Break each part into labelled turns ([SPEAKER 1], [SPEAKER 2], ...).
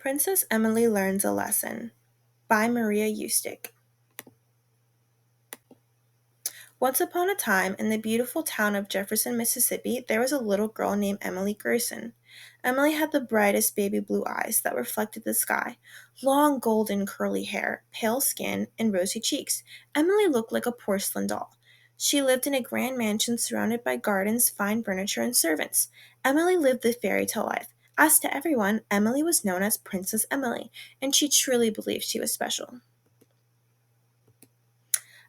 [SPEAKER 1] Princess Emily Learns a Lesson by Maria Eustick. Once upon a time, in the beautiful town of Jefferson, Mississippi, there was a little girl named Emily Gerson. Emily had the brightest baby blue eyes that reflected the sky, long golden curly hair, pale skin, and rosy cheeks. Emily looked like a porcelain doll. She lived in a grand mansion surrounded by gardens, fine furniture, and servants. Emily lived the fairy tale life. As to everyone, Emily was known as Princess Emily, and she truly believed she was special.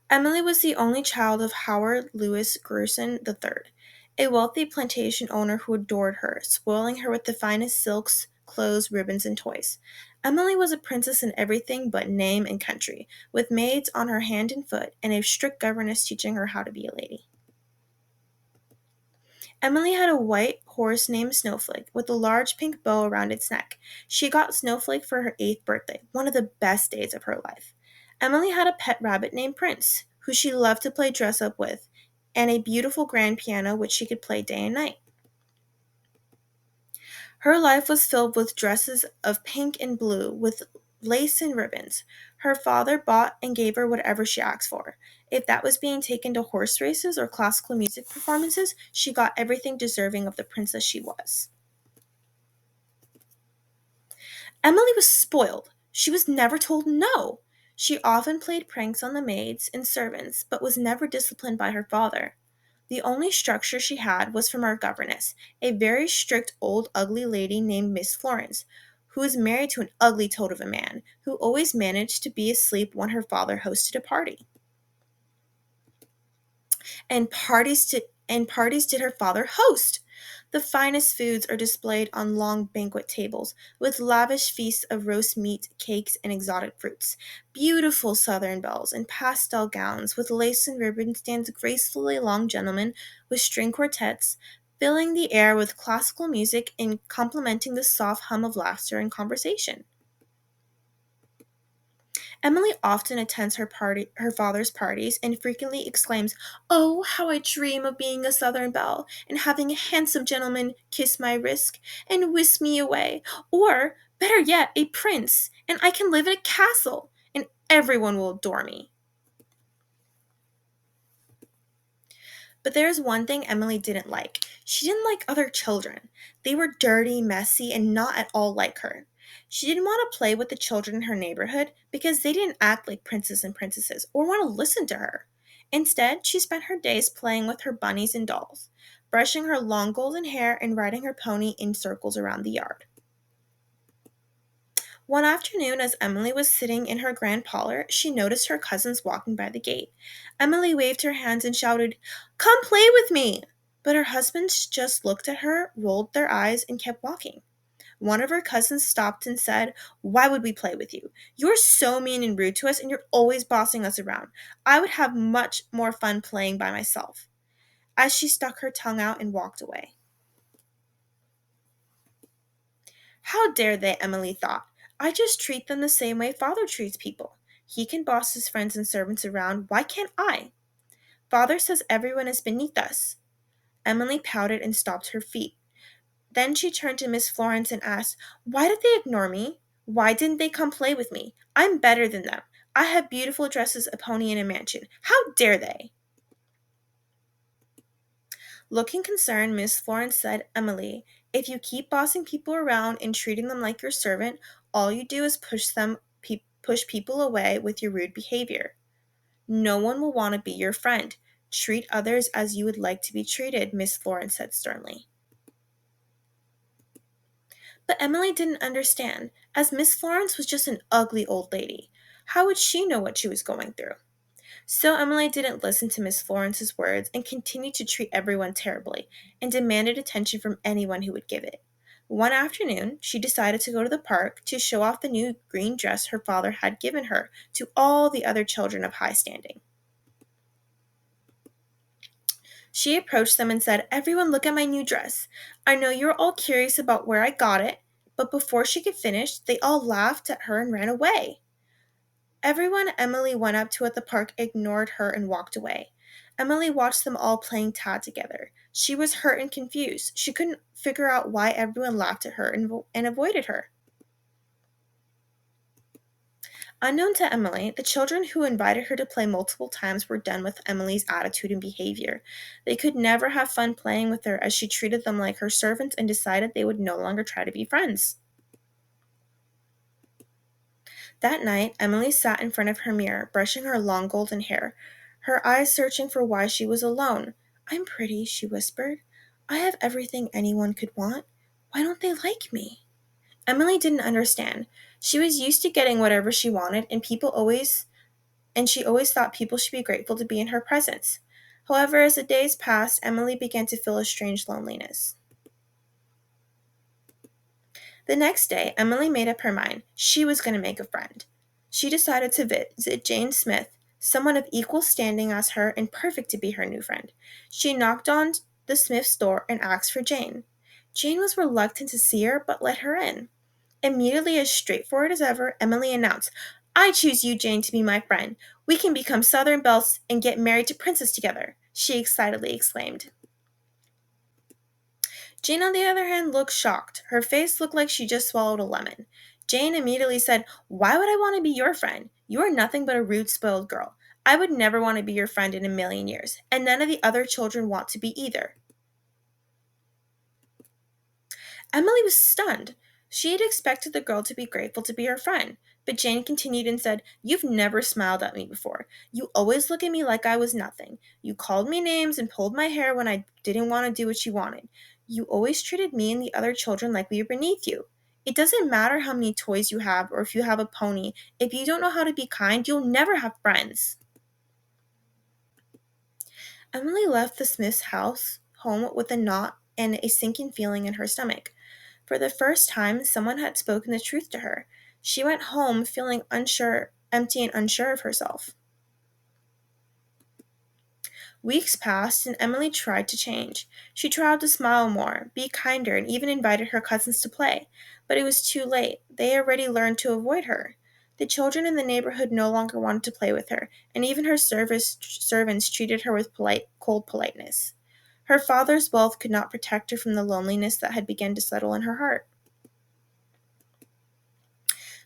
[SPEAKER 1] Emily was the only child of Howard Louis Grierson III, a wealthy plantation owner who adored her, spoiling her with the finest silks, clothes, ribbons, and toys. Emily was a princess in everything but name and country, with maids on her hand and foot, and a strict governess teaching her how to be a lady. Emily had a white horse named Snowflake, with a large pink bow around its neck. She got Snowflake for her 8th birthday, one of the best days of her life. Emily had a pet rabbit named Prince, who she loved to play dress up with, and a beautiful grand piano which she could play day and night. Her life was filled with dresses of pink and blue with lace and ribbons. Her father bought and gave her whatever she asked for. If that was being taken to horse races or classical music performances, she got everything deserving of the princess she was. Emily was spoiled. She was never told no. She often played pranks on the maids and servants, but was never disciplined by her father. The only structure she had was from our governess, a very strict old ugly lady named Miss Florence, who was married to an ugly toad of a man, who always managed to be asleep when her father hosted a party. And parties did her father host. The finest foods are displayed on long banquet tables, with lavish feasts of roast meat, cakes, and exotic fruits. Beautiful southern belles in pastel gowns with lace and ribbons dance gracefully along gentlemen with string quartets, filling the air with classical music and complementing the soft hum of laughter and conversation. Emily often attends her father's parties and frequently exclaims, "Oh, how I dream of being a Southern belle and having a handsome gentleman kiss my wrist and whisk me away, or better yet, a prince, and I can live in a castle, and everyone will adore me." But there is one thing Emily didn't like. She didn't like other children. They were dirty, messy, and not at all like her. She didn't want to play with the children in her neighborhood because they didn't act like princes and princesses or want to listen to her. Instead, she spent her days playing with her bunnies and dolls, brushing her long golden hair and riding her pony in circles around the yard. One afternoon, as Emily was sitting in her grand parlor, she noticed her cousins walking by the gate. Emily waved her hands and shouted, "Come play with me!" But her husbands just looked at her, rolled their eyes, and kept walking. One of her cousins stopped and said, "Why would we play with you? You're so mean and rude to us, and you're always bossing us around. I would have much more fun playing by myself." As she stuck her tongue out and walked away. How dare they, Emily thought. I just treat them the same way father treats people. He can boss his friends and servants around. Why can't I? Father says everyone is beneath us. Emily pouted and stopped her feet. Then she turned to Miss Florence and asked, "Why did they ignore me? Why didn't they come play with me? I'm better than them. I have beautiful dresses, a pony, and a mansion. How dare they?" Looking concerned, Miss Florence said, "Emily, if you keep bossing people around and treating them like your servant, all you do is push people away with your rude behavior. No one will want to be your friend. Treat others as you would like to be treated," Miss Florence said sternly. But Emily didn't understand, as Miss Florence was just an ugly old lady. How would she know what she was going through? So Emily didn't listen to Miss Florence's words and continued to treat everyone terribly and demanded attention from anyone who would give it. One afternoon, she decided to go to the park to show off the new green dress her father had given her to all the other children of high standing. She approached them and said, "Everyone, look at my new dress. I know you're all curious about where I got it." But before she could finish, they all laughed at her and ran away. Everyone Emily went up to at the park ignored her and walked away. Emily watched them all playing tag together. She was hurt and confused. She couldn't figure out why everyone laughed at her and avoided her. Unknown to Emily, the children who invited her to play multiple times were done with Emily's attitude and behavior. They could never have fun playing with her as she treated them like her servants and decided they would no longer try to be friends. That night, Emily sat in front of her mirror, brushing her long golden hair, her eyes searching for why she was alone. I'm pretty, she whispered. I have everything anyone could want. Why don't they like me? Emily didn't understand. She was used to getting whatever she wanted, and she always thought people should be grateful to be in her presence. However, as the days passed, Emily began to feel a strange loneliness. The next day, Emily made up her mind. She was going to make a friend. She decided to visit Jane Smith, someone of equal standing as her and perfect to be her new friend. She knocked on the Smith's door and asked for Jane. Jane was reluctant to see her, but let her in. Immediately as straightforward as ever, Emily announced, I choose you, Jane, to be my friend. We can become Southern Belles and get married to Princess together, she excitedly exclaimed. Jane, on the other hand, looked shocked. Her face looked like she just swallowed a lemon. Jane immediately said, Why would I want to be your friend? You are nothing but a rude, spoiled girl. I would never want to be your friend in a million years, and none of the other children want to be either. Emily was stunned. She had expected the girl to be grateful to be her friend, but Jane continued and said, You've never smiled at me before. You always look at me like I was nothing. You called me names and pulled my hair when I didn't want to do what you wanted. You always treated me and the other children like we were beneath you. It doesn't matter how many toys you have or if you have a pony. If you don't know how to be kind, you'll never have friends. Emily left the Smith's home with a knot and a sinking feeling in her stomach. For the first time, someone had spoken the truth to her. She went home feeling empty and unsure of herself. Weeks passed, and Emily tried to change. She tried to smile more, be kinder, and even invited her cousins to play. But it was too late. They already learned to avoid her. The children in the neighborhood no longer wanted to play with her, and even her servants treated her with cold politeness. Her father's wealth could not protect her from the loneliness that had begun to settle in her heart.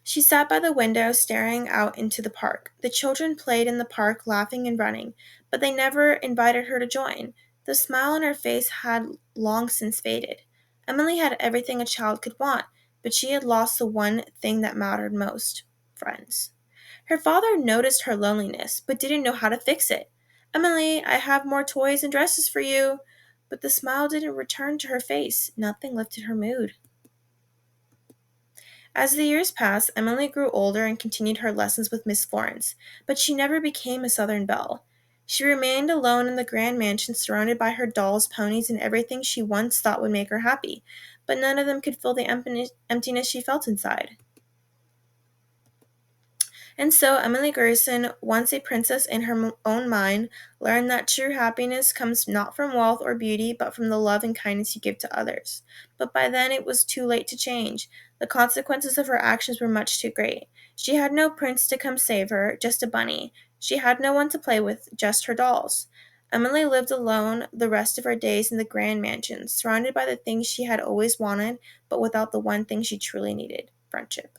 [SPEAKER 1] She sat by the window, staring out into the park. The children played in the park, laughing and running, but they never invited her to join. The smile on her face had long since faded. Emily had everything a child could want, but she had lost the one thing that mattered most: friends. Her father noticed her loneliness, but didn't know how to fix it. Emily, I have more toys and dresses for you. But the smile didn't return to her face. Nothing lifted her mood. As the years passed, Emily grew older and continued her lessons with Miss Florence, but she never became a Southern belle. She remained alone in the grand mansion, surrounded by her dolls, ponies, and everything she once thought would make her happy, but none of them could fill the emptiness she felt inside. And so Emily Garrison, once a princess in her own mind, learned that true happiness comes not from wealth or beauty, but from the love and kindness you give to others. But by then it was too late to change. The consequences of her actions were much too great. She had no prince to come save her, just a bunny. She had no one to play with, just her dolls. Emily lived alone the rest of her days in the grand mansion, surrounded by the things she had always wanted, but without the one thing she truly needed: friendship.